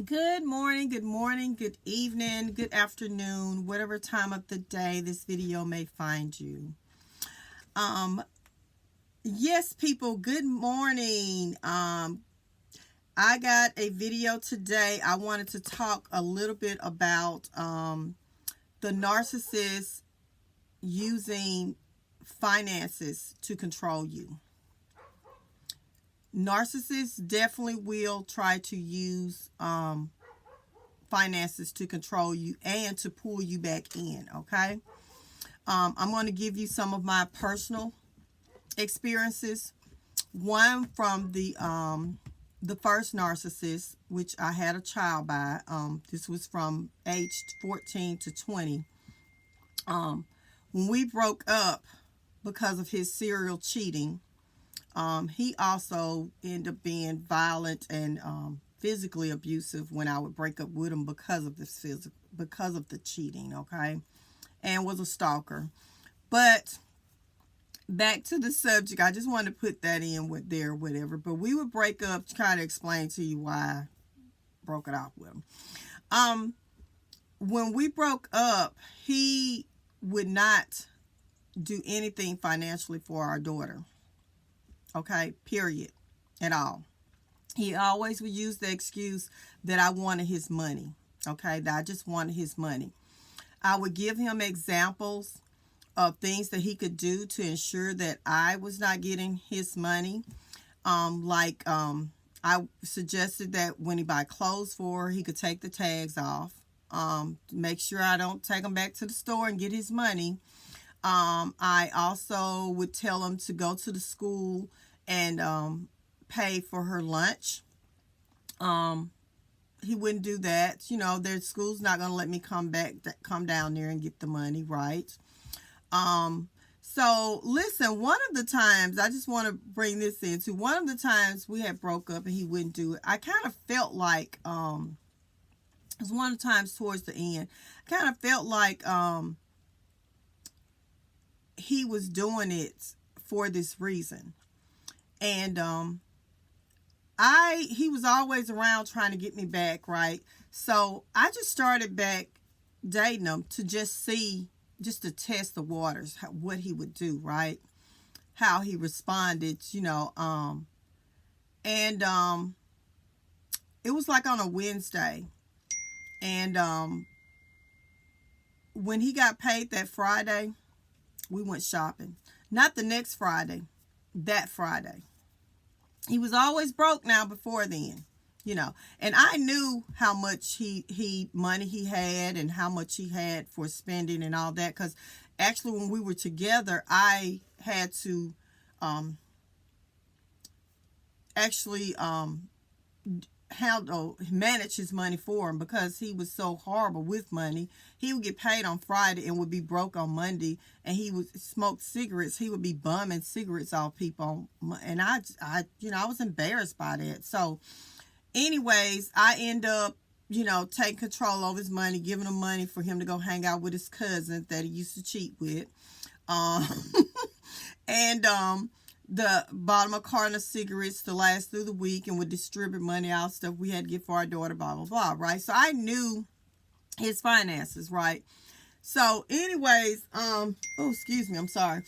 good morning, good evening, good afternoon, whatever time of the day this video may find you. Um, yes, people, good morning. I got a video today. I wanted to talk a little bit about the narcissist using finances to control you. Narcissists definitely will try to use finances to control you and to pull you back in. Okay, I'm going to give you some of my personal experiences. One from the first narcissist, which I had a child by. This was from age 14 to 20. When we broke up because of his serial cheating, he also ended up being violent and physically abusive when I would break up with him because of because of the cheating. Okay, and was a stalker. But back to the subject, I just wanted to put that in with there, whatever. But we would break up to kind of explain to you why I broke it off with him. When we broke up, he would not do anything financially for our daughter. Okay, period, at all. He always would use the excuse that I wanted his money. Okay, that I just wanted his money. I would give him examples of things that he could do to ensure that I was not getting his money. I suggested that when he buy clothes for her, he could take the tags off. Make sure I don't take him back to the store and get his money. I also would tell him to go to the school and pay for her lunch. He wouldn't do that. You know, their school's not going to let me come down there and get the money, right? So listen, one of the times, I just want to bring this into one of the times we had broke up and he wouldn't do it. I kind of felt like, it was one of the times towards the end, I kind of felt like, he was doing it for this reason. And, he was always around trying to get me back, right? So I just started back dating him to just to test the waters, what he would do, right? How he responded, and it was like on a Wednesday. And when he got paid that Friday, we went shopping. Not the next Friday, that Friday. He was always broke now before then, and I knew how much money he had and how much he had for spending and all that, because actually when we were together, I had to actually manage his money for him, because he was so horrible with money. He would get paid on Friday and would be broke on Monday, and he would smoke cigarettes. He would be bumming cigarettes off people, and I was embarrassed by that. So anyways, I end up taking control of his money, giving him money for him to go hang out with his cousin that he used to cheat with, and bought him a carton of cigarettes to last through the week, and would distribute money out, stuff we had to get for our daughter, blah, blah, blah, right? So I knew his finances, right? So anyways, excuse me, I'm sorry.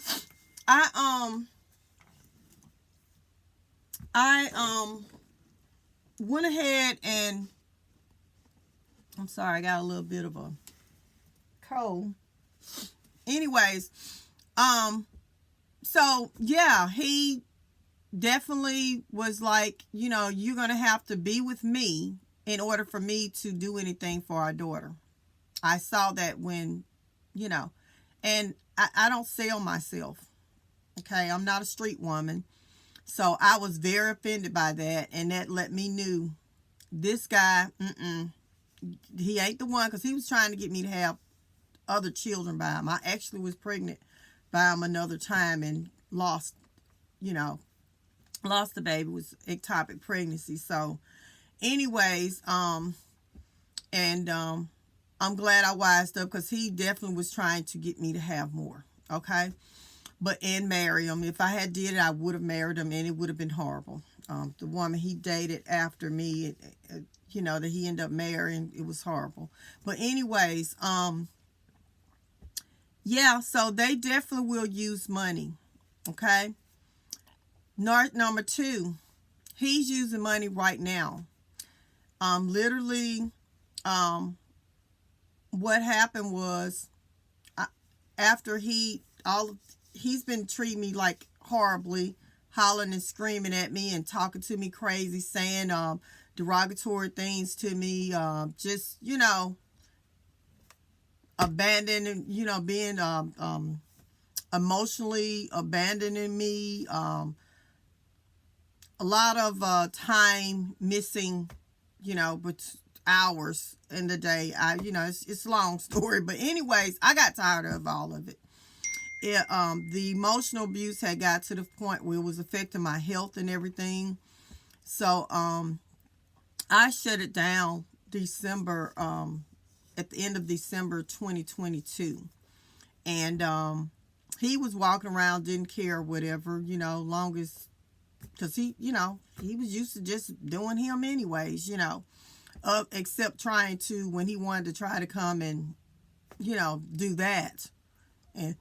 I went ahead and, I'm sorry, I got a little bit of a cold. Anyways, so yeah, he definitely was like, you're going to have to be with me in order for me to do anything for our daughter. I saw that when, and I don't sell myself. Okay. I'm not a street woman. So I was very offended by that. And that let me knew this guy, he ain't the one, because he was trying to get me to have other children by him. I actually was pregnant by him another time and lost the baby. It was ectopic pregnancy. So anyways, I'm glad I wised up, because he definitely was trying to get me to have more. Okay. And marry him. If I had did it, I would have married him, and it would have been horrible. The woman he dated after me, you know, that he ended up marrying. It was horrible. But anyways, yeah, so they definitely will use money. Okay. Number two, he's using money right now. Literally, what happened was, after he's been treating me like horribly, hollering and screaming at me and talking to me crazy, saying derogatory things to me, just, you know, abandoning, you know, being emotionally abandoning me, a lot of time missing, you know, but hours in the day. You know, it's a long story, but anyways, I got tired of all of it. The emotional abuse had got to the point where it was affecting my health and everything. So I shut it down December, at the end of December 2022. And he was walking around, didn't care, whatever, you know, long as, because he, you know, he was used to just doing him anyways, you know, except trying to, when he wanted to try to come and, you know, do that. And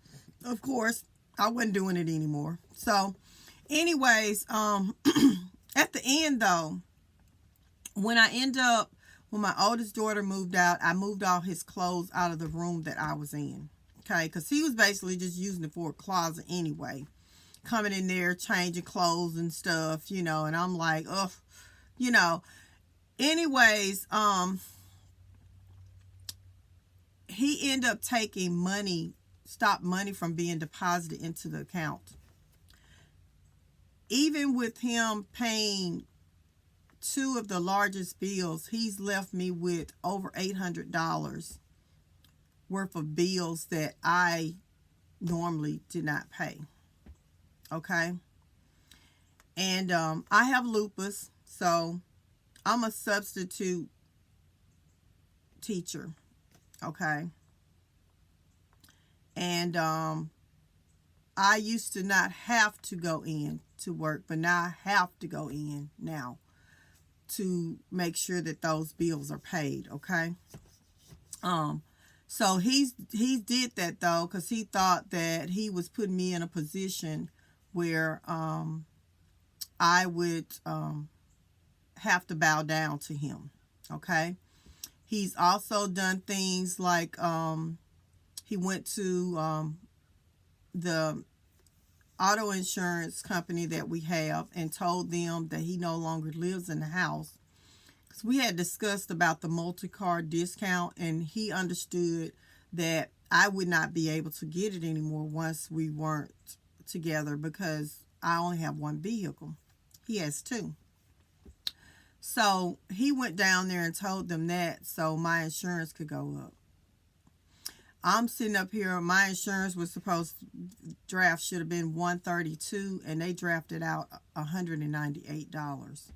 of course, I wasn't doing it anymore. So anyways, at the end though, when my oldest daughter moved out, I moved all his clothes out of the room that I was in. Okay. Cause he was basically just using it for a closet anyway, coming in there, changing clothes and stuff, you know, and I'm like, ugh, you know, anyways, he ended up taking money, stopped money from being deposited into the account. Even with him paying two of the largest bills, he's left me with over $800 worth of bills that I normally did not pay. Okay. And I have lupus, so I'm a substitute teacher. Okay. And I used to not have to go in to work, but now I have to go in now to make sure that those bills are paid. Okay. So he did that though, because he thought that he was putting me in a position where I would have to bow down to him. Okay. He's also done things like he went to the auto insurance company that we have and told them that he no longer lives in the house. Because we had discussed about the multi-car discount, and he understood that I would not be able to get it anymore once we weren't together, because I only have one vehicle. He has two. So he went down there and told them that so my insurance could go up. I'm sitting up here, my insurance was supposed to draft should have been $132, and they drafted out $198.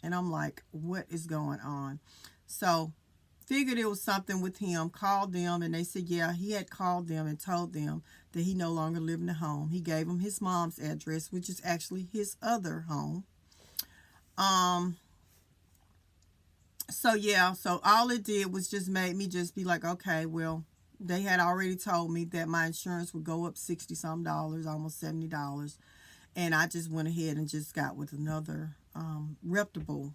And I'm like, what is going on? So figured it was something with him, called them, and they said, yeah, he had called them and told them that he no longer lived in the home. He gave them his mom's address, which is actually his other home. So yeah, so all it did was just made me just be like, okay, well, they had already told me that my insurance would go up $60-some, almost $70. And I just went ahead and just got with another reputable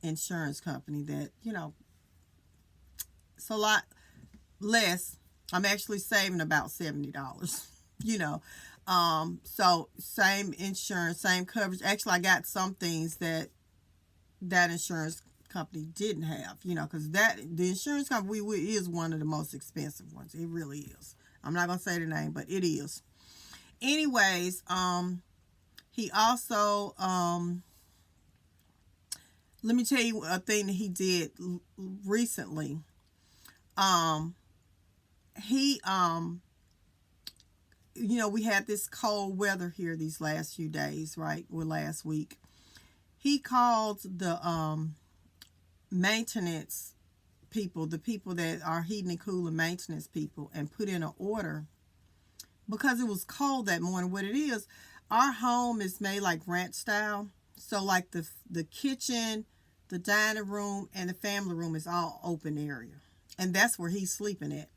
insurance company that, you know, it's a lot less. I'm actually saving about $70, you know. So same insurance, same coverage. Actually, I got some things that insurance company didn't have, you know, because the insurance company is one of the most expensive ones. It really is. I'm not gonna say the name, but it is. Anyways, he also let me tell you a thing that he did recently. He you know, we had this cold weather here these last few days, right? Or last week. He called the maintenance people, the people that are heating and cooling maintenance people, and put in an order because it was cold that morning. What it is, our home is made like ranch style. So like the kitchen the dining room, and the family room is all open area. And that's where he's sleeping at.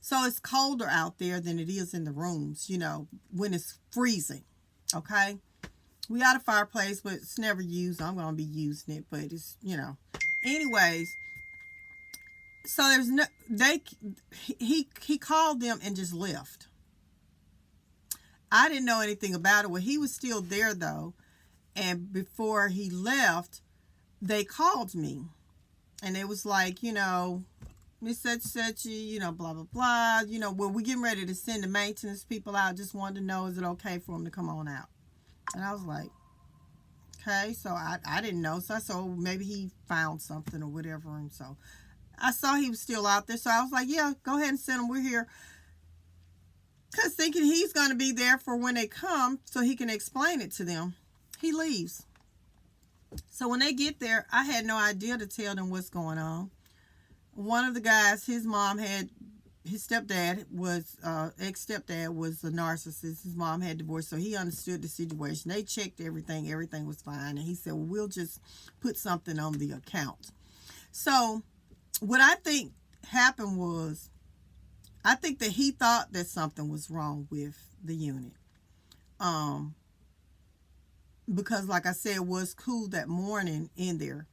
So it's colder out there than it is in the rooms, when it's freezing. Okay? We got a fireplace, but it's never used. I'm going to be using it, but it's. Anyways, so there's no, he called them and just left. I didn't know anything about it. Well, he was still there though. And before he left, they called me. And it was like, Miss such, blah, blah, blah. Well, we're getting ready to send the maintenance people out. Just wanted to know, is it okay for them to come on out? And I was like, okay. So I didn't know. So I said, oh, maybe he found something or whatever. And so I saw he was still out there. So I was like, yeah, go ahead and send him. We're here. Because thinking he's going to be there for when they come so he can explain it to them. He leaves. So when they get there, I had no idea to tell them what's going on. One of the guys, his stepdad was, ex-stepdad was a narcissist. His mom had divorced, so he understood the situation. They checked everything. Everything was fine. And he said, well, we'll just put something on the account. So what I think happened was, I think that he thought that something was wrong with the unit. Because like I said, it was cool that morning in there.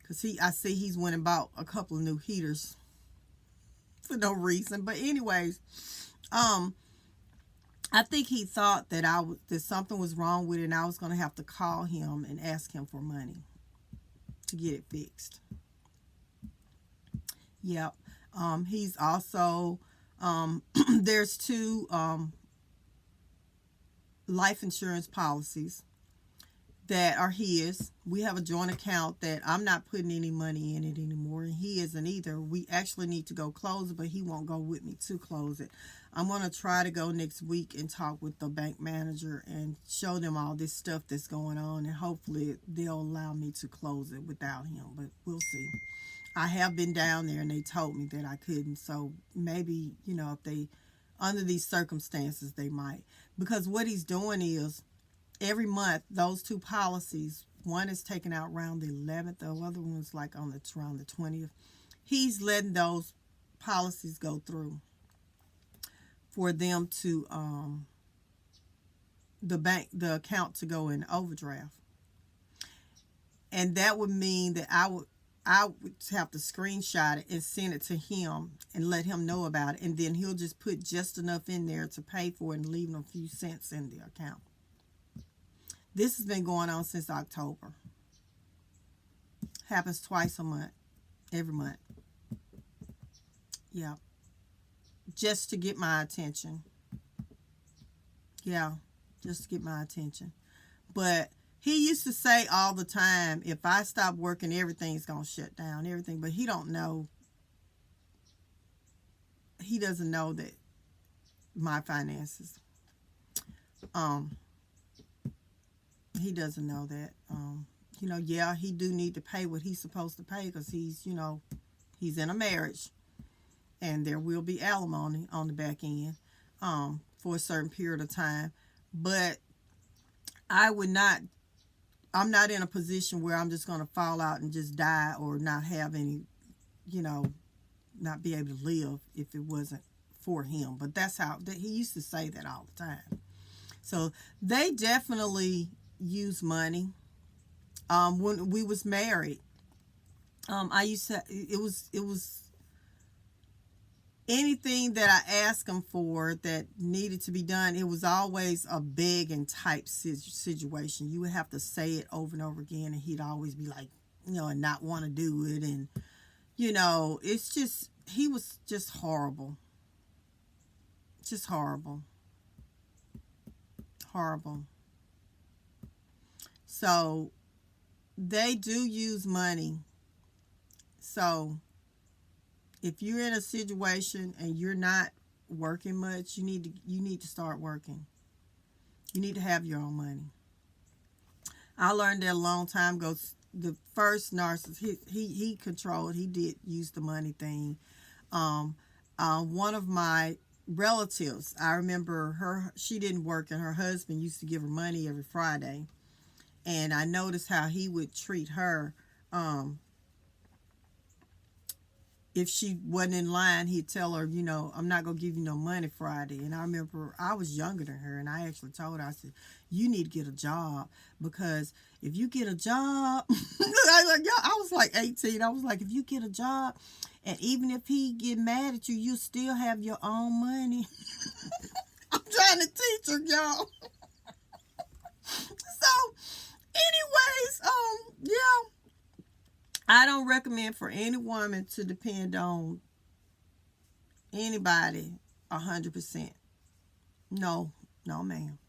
Because I see he's went and bought a couple of new heaters for no reason. But anyways, I think he thought that that something was wrong with it, and I was going to have to call him and ask him for money to get it fixed. Yep. He's also, there's 2 life insurance policies that are his. We have a joint account that I'm not putting any money in it anymore, and he isn't either. We actually need to go close it, but he won't go with me to close it. I'm going to try to go next week and talk with the bank manager and show them all this stuff that's going on, and hopefully they'll allow me to close it without him, but we'll see. I have been down there and they told me that I couldn't, so maybe, if they, under these circumstances, they might. Because what he's doing is, every month, those 2 policies, one is taken out around the 11th, the other one's like around the 20th. He's letting those policies go through for them to, the account to go in overdraft. And that would mean that I would have to screenshot it and send it to him and let him know about it. And then he'll just put just enough in there to pay for it and leave him a few cents in the account. This has been going on since October. Happens twice a month. Every month. Yeah. Just to get my attention. Yeah. Just to get my attention. But he used to say all the time, if I stop working, everything's going to shut down. Everything. But he don't know. He doesn't know that my finances. He doesn't know that. Yeah, he do need to pay what he's supposed to pay because he's in a marriage. And there will be alimony on the back end for a certain period of time. But I'm not in a position where I'm just going to fall out and just die or not have any, not be able to live if it wasn't for him. But that's how, he used to say that all the time. So they definitely use money. When we was married, I used to, it was anything that I asked him for that needed to be done, it was always a begging type situation. You would have to say it over and over again, and he'd always be like, and not want to do it. And, it's just, he was just horrible. Just horrible. Horrible. So they do use money. So if you're in a situation and you're not working much, you need to start working. You need to have your own money. I learned that a long time ago. The first narcissist, he controlled. He did use the money thing. One of my relatives, I remember her. She didn't work, and her husband used to give her money every Friday. And I noticed how he would treat her if she wasn't in line, he'd tell her, you know, I'm not going to give you no money Friday. And I remember I was younger than her, and I actually told her, I said, you need to get a job, because if you get a job, I was like 18. I was like, if you get a job, and even if he get mad at you, you still have your own money. I'm trying to teach her, y'all. So, anyways, yeah. I don't recommend for any woman to depend on anybody 100%. No, no, ma'am.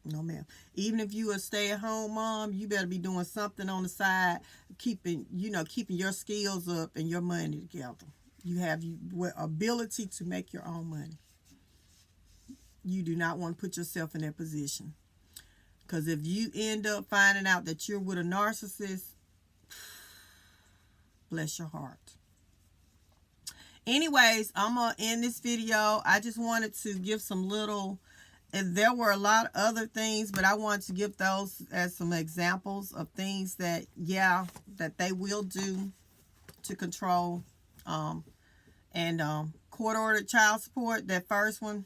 No, ma'am. Even if you a stay-at-home mom, you better be doing something on the side, keeping your skills up and your money together. You have the ability to make your own money. You do not want to put yourself in that position. Because if you end up finding out that you're with a narcissist, bless your heart. Anyways, I'm going to end this video. I just wanted to give some little, and there were a lot of other things, but I wanted to give those as some examples of things that, yeah, that they will do to control. Court-ordered child support, that first one,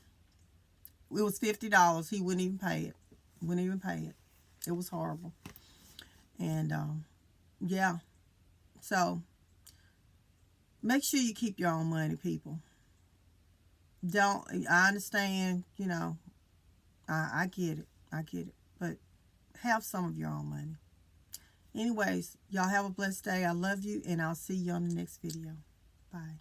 it was $50. He wouldn't even pay it. Wouldn't even pay it. It was horrible. And, yeah. So, make sure you keep your own money, people. I understand, you know, I get it. I get it. But have some of your own money. Anyways, y'all have a blessed day. I love you, and I'll see you on the next video. Bye.